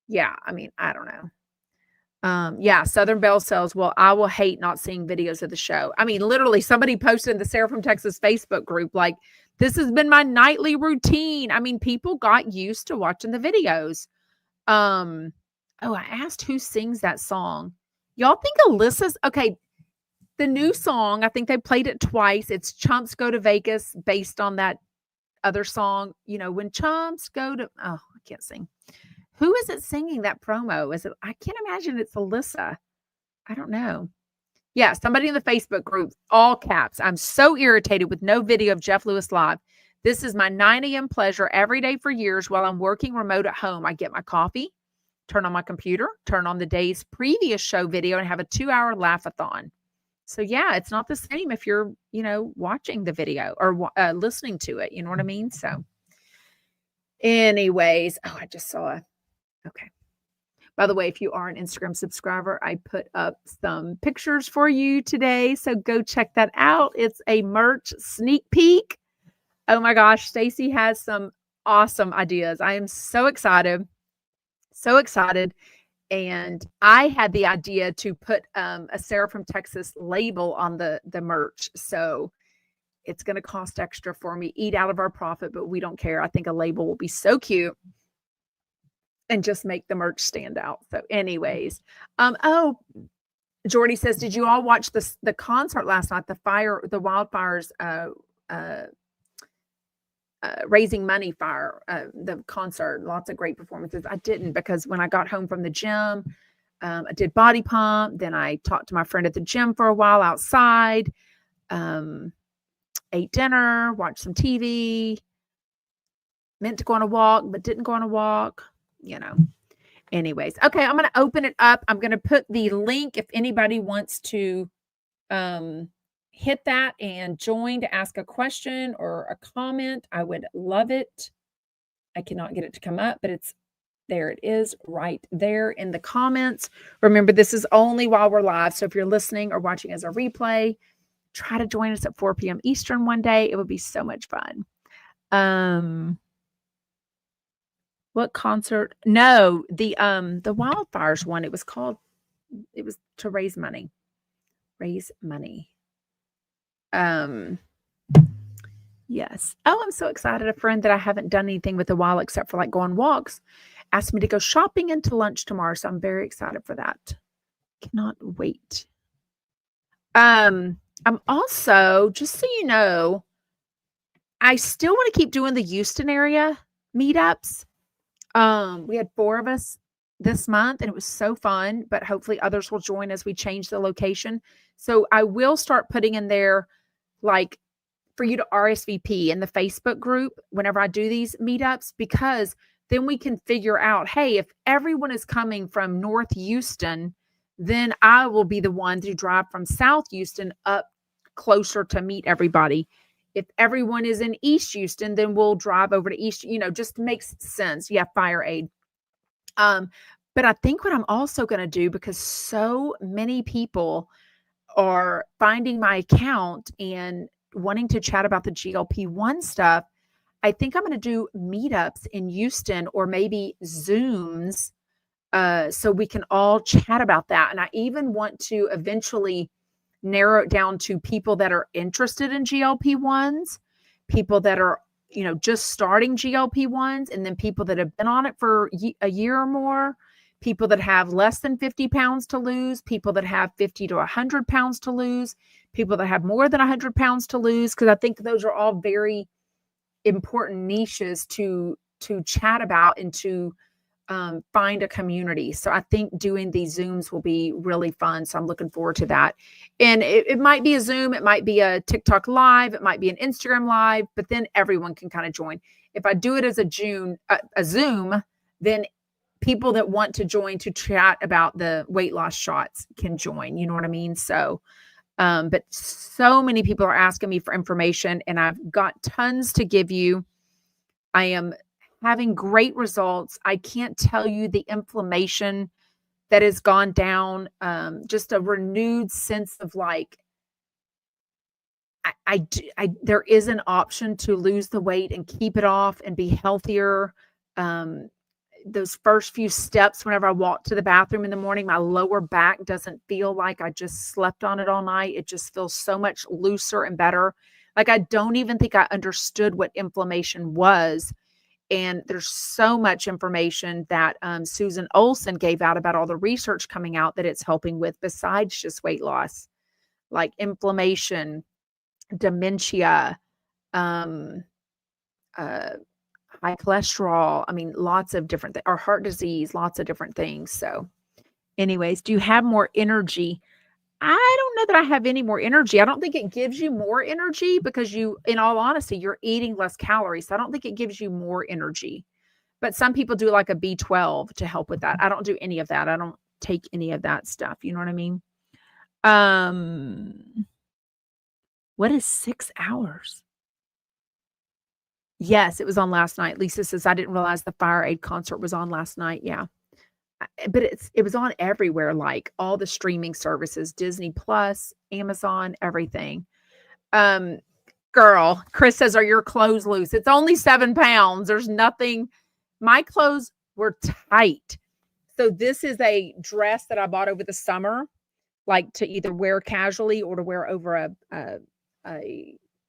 Speaker 1: Yeah, I mean, I don't know. Yeah, Southern Belle says, well, I will hate not seeing videos of the show. I mean, literally, somebody posted in the Sarah from Texas Facebook group, like, this has been my nightly routine. I mean, people got used to watching the videos. I asked who sings that song. Y'all think Alyssa's okay? The new song, I think they played it twice. It's Chumps Go to Vegas, based on that other song. When chumps go to, I can't sing. Who is it singing that promo? I can't imagine it's Alyssa. I don't know. Yeah, somebody in the Facebook group, all caps. I'm so irritated with no video of Jeff Lewis Live. This is my 9 a.m. pleasure every day for years while I'm working remote at home. I get my coffee, turn on my computer, turn on the day's previous show video, and have a 2-hour laugh-a-thon. So yeah, it's not the same if you're, watching the video or listening to it. You know what I mean? So anyways, I just saw okay. By the way, if you are an Instagram subscriber, I put up some pictures for you today. So go check that out. It's a merch sneak peek. Oh my gosh, Stacy has some awesome ideas. I am so excited. So excited. And I had the idea to put a Sarah from Texas label on the merch. So it's going to cost extra for me. Eat out of our profit, but we don't care. I think a label will be so cute and just make the merch stand out. So anyways, Jordy says, did you all watch the concert last night? The wildfires Raising Money Fire, the concert, lots of great performances. I didn't because when I got home from the gym, I did body pump. Then I talked to my friend at the gym for a while outside, ate dinner, watched some TV, meant to go on a walk, but didn't go on a walk, Anyways, okay, I'm going to open it up. I'm going to put the link if anybody wants to hit that and join to ask a question or a comment. I would love it. I cannot get it to come up, but there it is right there in the comments. Remember, this is only while we're live. So if you're listening or watching as a replay, try to join us at 4 p.m. Eastern one day. It would be so much fun. What concert? No, the wildfires one. It was to raise money. Raise money. Yes. Oh, I'm so excited. A friend that I haven't done anything with a while except for like go on walks asked me to go shopping and to lunch tomorrow. So I'm very excited for that. Cannot wait. I'm also, just so you know, I still want to keep doing the Houston area meetups. We had 4 of us this month and it was so fun, but hopefully others will join as we change the location. So I will start putting in there, like, for you to RSVP in the Facebook group whenever I do these meetups, because then we can figure out, hey, if everyone is coming from North Houston, then I will be the one to drive from South Houston up closer to meet everybody. If everyone is in East Houston, then we'll drive over to East, just makes sense. Yeah, fire aid. But I think what I'm also going to do, because so many people are finding my account and wanting to chat about the GLP-1 stuff, I think I'm going to do meetups in Houston or maybe Zooms so we can all chat about that. And I even want to eventually narrow it down to people that are interested in GLP-1s, people that are, just starting GLP-1s, and then people that have been on it for a year or more, people that have less than 50 pounds to lose, people that have 50 to 100 pounds to lose, people that have more than 100 pounds to lose, because I think those are all very important niches to chat about and to find a community. So I think doing these Zooms will be really fun. So I'm looking forward to that. And it might be a Zoom, it might be a TikTok live, it might be an Instagram live, but then everyone can kind of join. If I do it as a Zoom, then people that want to join to chat about the weight loss shots can join. You know what I mean? So, but so many people are asking me for information and I've got tons to give you. I am having great results. I can't tell you the inflammation that has gone down. Just a renewed sense of like, there is an option to lose the weight and keep it off and be healthier. Those first few steps, whenever I walk to the bathroom in the morning, my lower back doesn't feel like I just slept on it all night. It just feels so much looser and better. Like I don't even think I understood what inflammation was. And there's so much information that Susan Olsen gave out about all the research coming out that it's helping with besides just weight loss, like inflammation, dementia, high cholesterol. I mean, lots of different things, or heart disease, lots of different things. So anyways, do you have more energy? I don't know that I have any more energy. I don't think it gives you more energy because in all honesty, you're eating less calories. So I don't think it gives you more energy, but some people do like a B12 to help with that. I don't do any of that. I don't take any of that stuff. You know what I mean? What is 6 hours? Yes, it was on last night. Lisa says, I didn't realize the Fire Aid concert was on last night. Yeah. But it was on everywhere, like all the streaming services, Disney Plus, Amazon, everything. Girl, Chris says, are your clothes loose? It's only 7 pounds. There's nothing. My clothes were tight. So this is a dress that I bought over the summer, like to either wear casually or to wear over a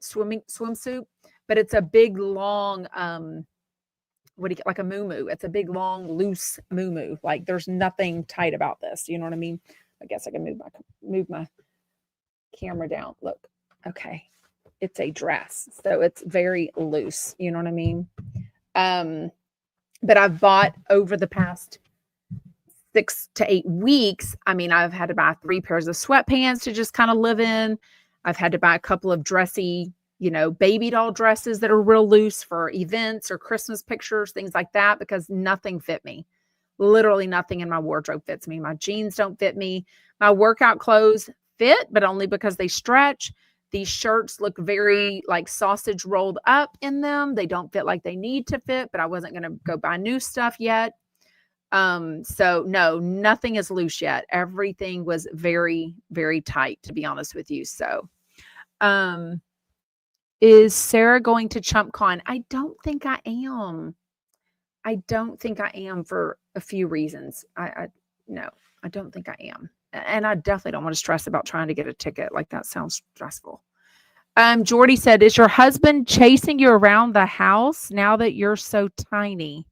Speaker 1: swimsuit. But it's a big, long, like a muumuu. It's a big, long, loose muumuu. Like there's nothing tight about this. You know what I mean? I guess I can move my camera down. Look. Okay. it's a dress. So it's very loose. You know what I mean? But I've bought over the past 6 to 8 weeks. I mean, I've had to buy 3 pairs of sweatpants to just kind of live in. I've had to buy a couple of dressy, baby doll dresses that are real loose for events or Christmas pictures, things like that, because nothing fit me. Literally nothing in my wardrobe fits me. My jeans don't fit me. My workout clothes fit, but only because they stretch. These shirts look very like sausage rolled up in them. They don't fit like they need to fit, but I wasn't going to go buy new stuff yet. So no, nothing is loose yet. Everything was very, very tight, to be honest with you. So, is Sarah going to ChumpCon? I don't think I am. I don't think I am for a few reasons. No, I don't think I am. And I definitely don't want to stress about trying to get a ticket. Like, that sounds stressful. Jordy said, is your husband chasing you around the house now that you're so tiny?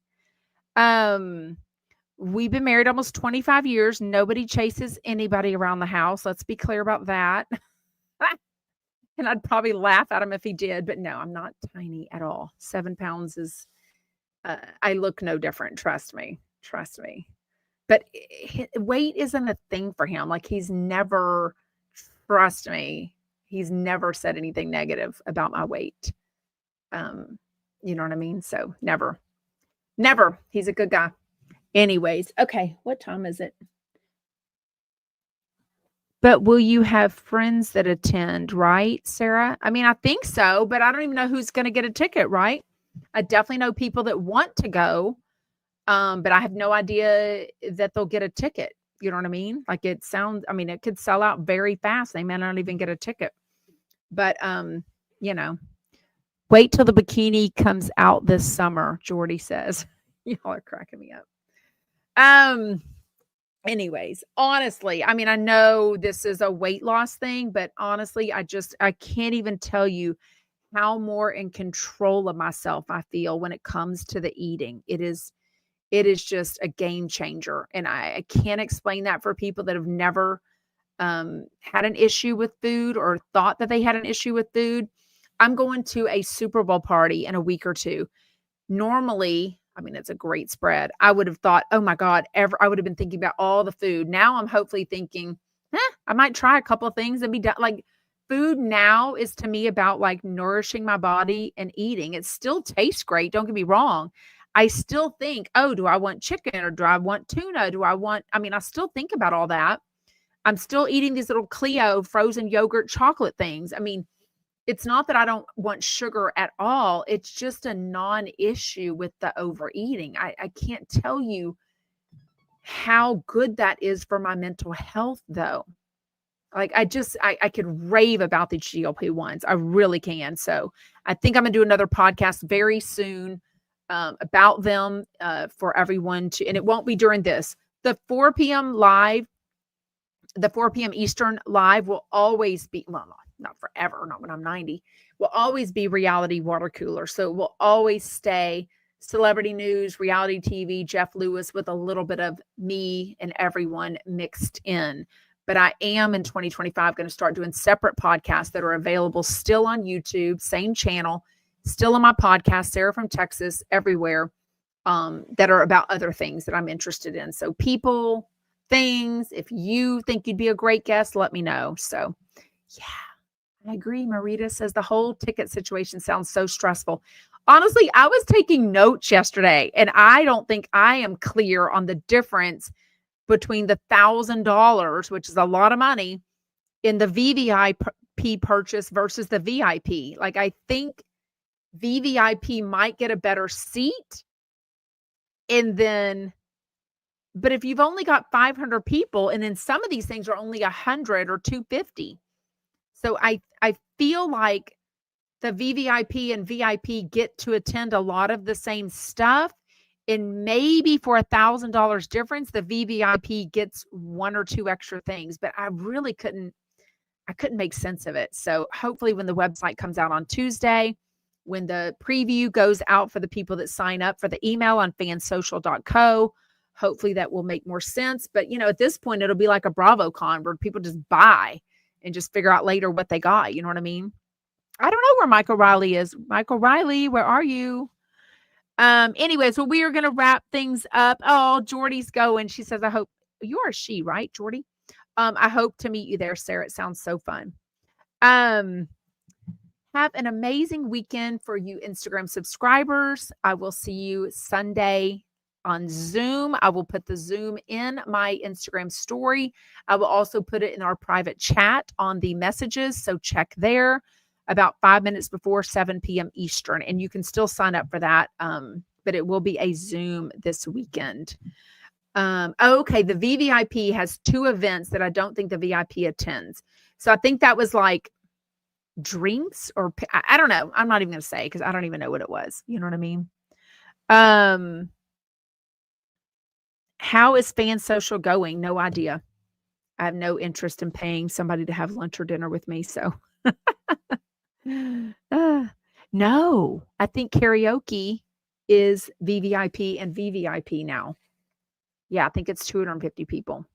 Speaker 1: We've been married almost 25 years. Nobody chases anybody around the house. Let's be clear about that. And I'd probably laugh at him if he did, but no, I'm not tiny at all. 7 pounds is, I look no different. Trust me. But weight isn't a thing for him. Like, he's never, trust me, he's never said anything negative about my weight. You know what I mean? So never. He's a good guy. Anyways, okay, what time is it? But will you have friends that attend, right, Sarah? I mean, I think so, but I don't even know who's going to get a ticket, right? I definitely know people that want to go, but I have no idea that they'll get a ticket. You know what I mean? Like, it could sell out very fast. They may not even get a ticket. But, wait till the bikini comes out this summer, Jordy says. Y'all are cracking me up. Anyways, honestly, I mean, I know this is a weight loss thing, but honestly, I can't even tell you how more in control of myself I feel when it comes to the eating. It is just a game changer. And I can't explain that for people that have never had an issue with food or thought that they had an issue with food. I'm going to a Super Bowl party in a week or two. Normally, I mean, it's a great spread. I would have thought, oh my God, I would have been thinking about all the food. Now I'm hopefully thinking, I might try a couple of things and be done. Like, food now is to me about like nourishing my body and eating. It still tastes great. Don't get me wrong. I still think, oh, do I want chicken or do I want tuna? I still think about all that. I'm still eating these little Clio frozen yogurt chocolate things. I mean, it's not that I don't want sugar at all. It's just a non-issue with the overeating. I can't tell you how good that is for my mental health, though. Like, I could rave about the GLP-1s. I really can. So I think I'm going to do another podcast very soon about them for everyone to, and it won't be during this. The 4 p.m. Eastern live will always be, well, not forever, not when I'm 90, will always be reality water cooler. So it will always stay celebrity news, reality TV, Jeff Lewis, with a little bit of me and everyone mixed in. But I am in 2025 going to start doing separate podcasts that are available still on YouTube, same channel, still on my podcast, Sarah from Texas, everywhere, that are about other things that I'm interested in. So people, things, if you think you'd be a great guest, let me know. So yeah. I agree. Marita says the whole ticket situation sounds so stressful. Honestly, I was taking notes yesterday, and I don't think I am clear on the difference between the $1,000, which is a lot of money, in the VVIP purchase versus the VIP. Like, I think VVIP might get a better seat. And then, but if you've only got 500 people, and then some of these things are only 100 or 250. So I feel like the VVIP and VIP get to attend a lot of the same stuff. And maybe for $1,000 difference, the VVIP gets 1 or 2 extra things. But I really couldn't make sense of it. So hopefully when the website comes out on Tuesday, when the preview goes out for the people that sign up for the email on fansocial.co, hopefully that will make more sense. But, at this point, it'll be like a BravoCon where people just buy and just figure out later what they got. You know what I mean? I don't know where Michael Riley is. Michael Riley, where are you? Anyways, well, we are going to wrap things up. Oh, Jordy's going. She says, I hope you are she, right, Jordy? I hope to meet you there, Sarah. It sounds so fun. Have an amazing weekend for you Instagram subscribers. I will see you Sunday on Zoom. I will put the Zoom in my Instagram story. I will also put it in our private chat on the messages. So check there about 5 minutes before 7 p.m. Eastern. And you can still sign up for that. But it will be a Zoom this weekend. Okay. The VVIP has 2 events that I don't think the VIP attends. So I think that was like drinks or I don't know. I'm not even going to say because I don't even know what it was. You know what I mean? How is Fan Social going? No idea. I have no interest in paying somebody to have lunch or dinner with me. So no, I think karaoke is VVIP and VVIP now. Yeah, I think it's 250 people.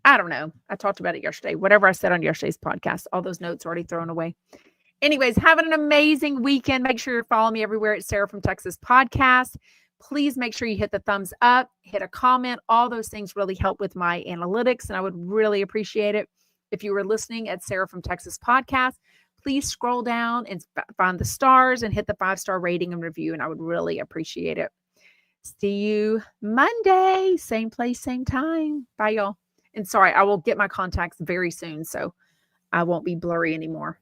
Speaker 1: I don't know. I talked about it yesterday. Whatever I said on yesterday's podcast, all those notes already thrown away. Anyways, having an amazing weekend. Make sure you're following me everywhere at Sarah from Texas Podcast. Please make sure you hit the thumbs up, hit a comment. All those things really help with my analytics, and I would really appreciate it. If you were listening at Sarah from Texas Podcast, please scroll down and find the stars and hit the 5-star rating and review, and I would really appreciate it. See you Monday, same place, same time. Bye, y'all. And sorry, I will get my contacts very soon, so I won't be blurry anymore.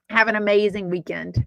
Speaker 1: Have an amazing weekend.